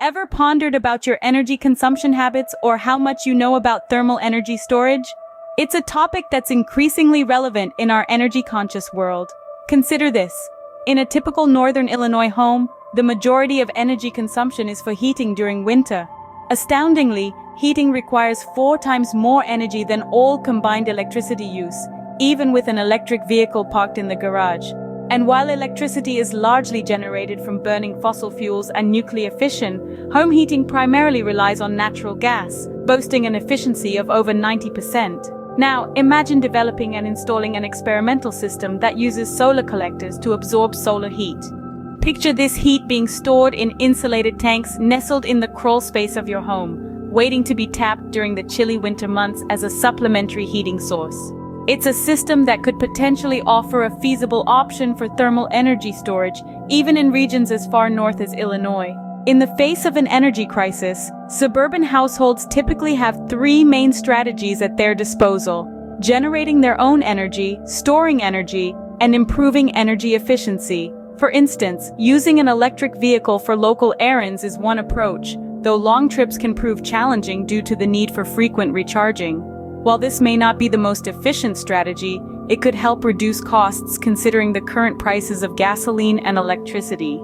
Ever pondered about your energy consumption habits or how much you know about thermal energy storage? It's a topic that's increasingly relevant in our energy-conscious world. Consider this. In a typical northern Illinois home, the majority of energy consumption is for heating during winter. Astoundingly, heating requires 4 times more energy than all combined electricity use, even with an electric vehicle parked in the garage. And while electricity is largely generated from burning fossil fuels and nuclear fission, home heating primarily relies on natural gas, boasting an efficiency of over 90%. Now, imagine developing and installing an experimental system that uses solar collectors to absorb solar heat. Picture this heat being stored in insulated tanks nestled in the crawl space of your home, waiting to be tapped during the chilly winter months as a supplementary heating source. It's a system that could potentially offer a feasible option for thermal energy storage, even in regions as far north as Illinois. In the face of an energy crisis, suburban households typically have 3 main strategies at their disposal: generating their own energy, storing energy, and improving energy efficiency. For instance, using an electric vehicle for local errands is one approach, though long trips can prove challenging due to the need for frequent recharging. While this may not be the most efficient strategy, it could help reduce costs considering the current prices of gasoline and electricity.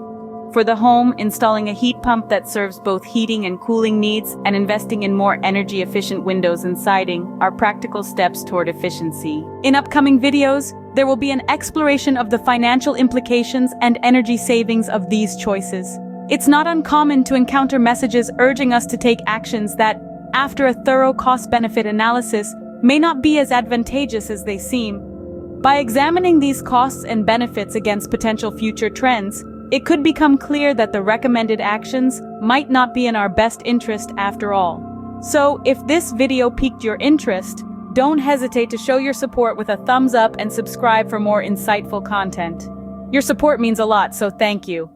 For the home, installing a heat pump that serves both heating and cooling needs and investing in more energy-efficient windows and siding are practical steps toward efficiency. In upcoming videos, there will be an exploration of the financial implications and energy savings of these choices. It's not uncommon to encounter messages urging us to take actions that, after a thorough cost-benefit analysis, may not be as advantageous as they seem. By examining these costs and benefits against potential future trends, it could become clear that the recommended actions might not be in our best interest after all. So, if this video piqued your interest, don't hesitate to show your support with a thumbs up and subscribe for more insightful content. Your support means a lot, so thank you.